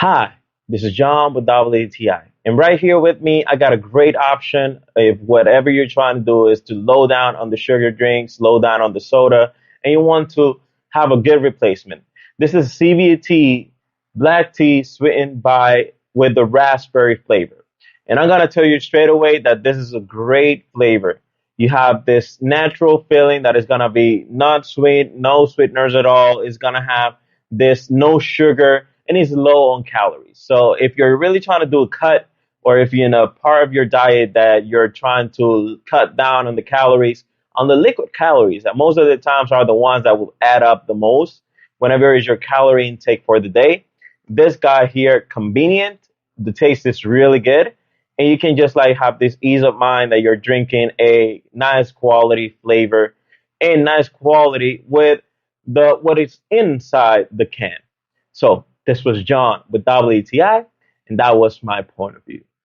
Hi, this is John with WTI. And right here with me, I got a great option if whatever you're trying to do is to low down on the sugar drinks, low down on the soda, and you want to have a good replacement. This is Zevia tea, black tea sweetened by with the raspberry flavor. And I'm gonna tell you straight away that this is a great flavor. You have this natural feeling that is gonna be not sweet, no sweeteners at all. It's gonna have this no sugar and it's low on calories. So if you're really trying to do a cut, or if you're in a part of your diet that you're trying to cut down on the calories, on the liquid calories, that most of the times are the ones that will add up the most whenever is your calorie intake for the day. This guy here, convenient, the taste is really good, and you can just like have this ease of mind that you're drinking a nice quality flavor and nice quality with the what is inside the can. So this was John with WTI, and that was my point of view.